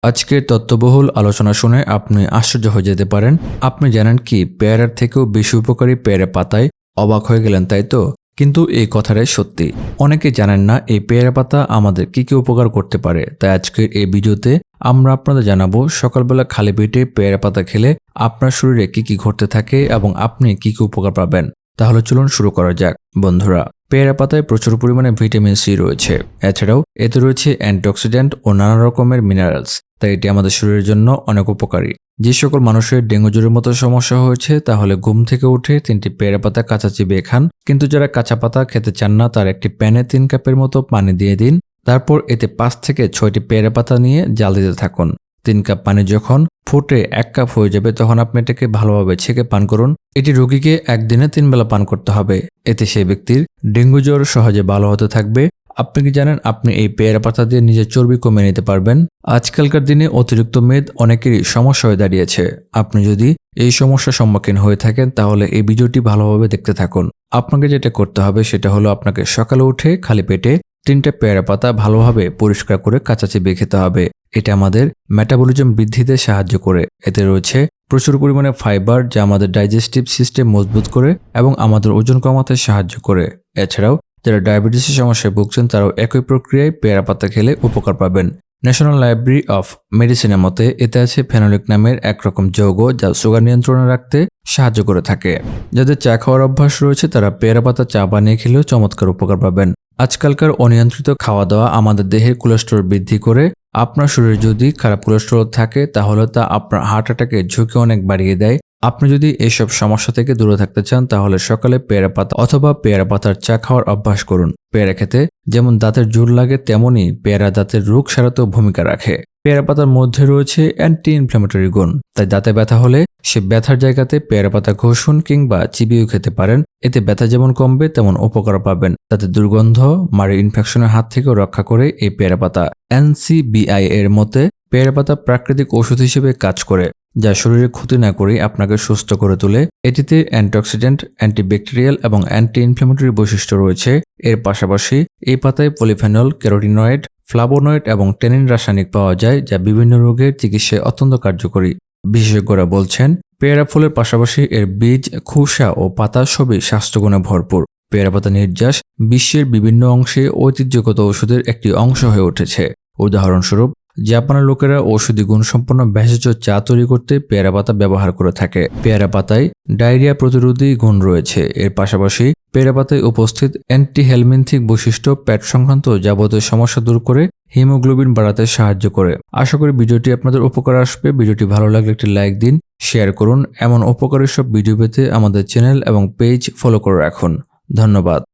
আজকের তথ্যবহুল আলোচনা শুনে আপনি আশ্চর্য হয়ে যেতে পারেন। আপনি জানেন কি পেয়ারার থেকেও বেশি উপকারী পেয়ারা পাতায়? অবাক হয়ে গেলেন তাই তো? কিন্তু এই কথাটাই সত্যি। অনেকে জানেন না এই পেয়ারা পাতা আমাদের কি উপকার করতে পারে। তাই আজকের এই ভিডিওতে আমরা আপনাদের জানাবো সকালবেলা খালি পেটে পেয়ারা পাতা খেলে আপনার শরীরে কি ঘটতে থাকে এবং আপনি কি উপকার পাবেন। তাহলে চলুন শুরু করা যাক। বন্ধুরা, পেয়ারা পাতায় প্রচুর পরিমাণে ভিটামিন সি রয়েছে। এছাড়াও এতে রয়েছে অ্যান্টিঅক্সিডেন্ট ও নানা রকমের মিনারেলস। তাই এটি আমাদের শরীরের জন্য অনেক উপকারী। যে সকল মানুষের ডেঙ্গু জ্বরের মতো সমস্যা হয়েছে তাহলে ঘুম থেকে উঠে 3টি পেয়ারা পাতা কাঁচা চিবিয়ে খান। কিন্তু যারা কাঁচা পাতা খেতে চান না তার একটি প্যানে 3 কাপের মতো পানি দিয়ে দিন। তারপর এতে 5 থেকে 6টি পেয়ারা পাতা নিয়ে জাল দিতে থাকুন। 3 কাপ পানি যখন ফুটে 1 কাপ হয়ে যাবে তখন আপনি এটাকে ভালোভাবে ছেঁকে পান করুন। এটি রোগীকে একদিনে 3 বেলা পান করতে হবে। এতে সেই ব্যক্তির ডেঙ্গু জ্বর সহজে ভালো হতে থাকবে। আপনি কি জানেন আপনি এই পেয়ারা পাতা দিয়ে নিজের চর্বি কমিয়ে নিতে পারবেন? আজকালকার দিনে অতিরিক্ত মেদ অনেকেরই সমস্যা হয়ে দাঁড়িয়েছে। আপনি যদি এই সমস্যার সম্মুখীন হয়ে থাকেন তাহলে এই ভিডিওটি ভালোভাবে দেখতে থাকুন। আপনাকে যেটা করতে হবে সেটা হলো আপনাকে সকালে উঠে খালি পেটে 3টে পেয়ারা পাতা ভালোভাবে পরিষ্কার করে কাঁচা চিবিয়ে খেতে হবে। এটা আমাদের মেটাবলিজম বৃদ্ধিতে সাহায্য করে। এতে রয়েছে প্রচুর পরিমাণে ফাইবার যা আমাদের ডাইজেস্টিভ সিস্টেম মজবুত করে এবং আমাদের ওজন কমাতে সাহায্য করে। এছাড়াও যারা ডায়াবেটিসের সমস্যায় ভুগছেন তারাও একই প্রক্রিয়ায় পেয়ারা পাতা খেলে উপকার পাবেন। ন্যাশনাল লাইব্রেরি অফ মেডিসিনের মতে এতে আছে ফেনোলিক নামের একরকম যৌগ যা সুগার নিয়ন্ত্রণে রাখতে সাহায্য করে থাকে। যাদের চা খাওয়ার অভ্যাস রয়েছে তারা পেয়ারা পাতা চা বানিয়ে খেলেও চমৎকার উপকার পাবেন। আজকালকার অনিয়ন্ত্রিত খাওয়া দাওয়া আমাদের দেহের কোলেস্টেরল বৃদ্ধি করে। আপনার শরীরে যদি খারাপ কোলেস্টেরল থাকে তাহলে তা আপনার হার্ট অ্যাটাকের ঝুঁকি অনেক বাড়িয়ে দেয়। আপনি যদি এইসব সমস্যা থেকে দূরে থাকতে চান তাহলে সকালে পেয়ারা পাতা অথবা পেয়ারা পাতার চা খাওয়ার অভ্যাস করুন। পেয়ারা খেতে যেমন দাঁতের জোর লাগে তেমনই পেয়ারা দাঁতের রোগ সারাতেও ভূমিকা রাখে। পেয়ারা পাতার মধ্যে রয়েছে অ্যান্টি ইনফ্ল্যামেটরি গুণ। তাই দাঁতে ব্যথা হলে সে ব্যথার জায়গাতে পেয়ারা পাতা ঘষুন কিংবা চিবিয়েও খেতে পারেন। এতে ব্যথা যেমন কমবে তেমন উপকার পাবেন। তাতে দুর্গন্ধ, মাড়ির ইনফেকশনের হাত থেকেও রক্ষা করে এই পেয়ারা পাতা। NCBI এর মতে পেয়ারা পাতা প্রাকৃতিক ওষুধ হিসেবে কাজ করে, যা শরীরে ক্ষতি না করে আপনাকে সুস্থ করে তোলে। এটিতে অ্যান্টিঅক্সিডেন্ট, অ্যান্টিব্যাকটেরিয়াল এবং অ্যান্টি ইনফ্ল্যামেটরি বৈশিষ্ট্য রয়েছে। এর পাশাপাশি এই পাতায় পলিফেনল, ক্যারোটিনয়েড, ফ্লাভোনয়েড এবং ট্যানিন রাসায়নিক পাওয়া যায় যা বিভিন্ন রোগের চিকিৎসায় অত্যন্ত কার্যকরী। বিশেষজ্ঞরা বলছেন পেয়ারা ফলের পাশাপাশি এর বীজ, খোসা ও পাতা সবই স্বাস্থ্যগুণে ভরপুর। পেয়ারা পাতা নির্যাস বিশ্বের বিভিন্ন অংশে ঐতিহ্যগত ওষুধের একটি অংশ হয়ে উঠেছে। উদাহরণস্বরূপ জাপানের লোকেরা ঔষধি গুণসম্পন্ন ভেষজ চা তৈরি করতে পেয়ারা পাতা ব্যবহার করে থাকে। পেয়ারা পাতায় ডায়রিয়া প্রতিরোধী গুণ রয়েছে। এর পাশাপাশি পেয়ারা পাতায় উপস্থিত অ্যান্টিহেলমিনথিক বৈশিষ্ট্য পেট সংক্রান্ত যাবতীয় সমস্যা দূর করে হিমোগ্লোবিন বাড়াতে সাহায্য করে। আশা করি ভিডিওটি আপনাদের উপকার আসবে। ভিডিওটি ভালো লাগলে একটি লাইক দিন, শেয়ার করুন। এমন উপকারী সব ভিডিও পেতে আমাদের চ্যানেল এবং পেজ ফলো করে রাখুন। ধন্যবাদ।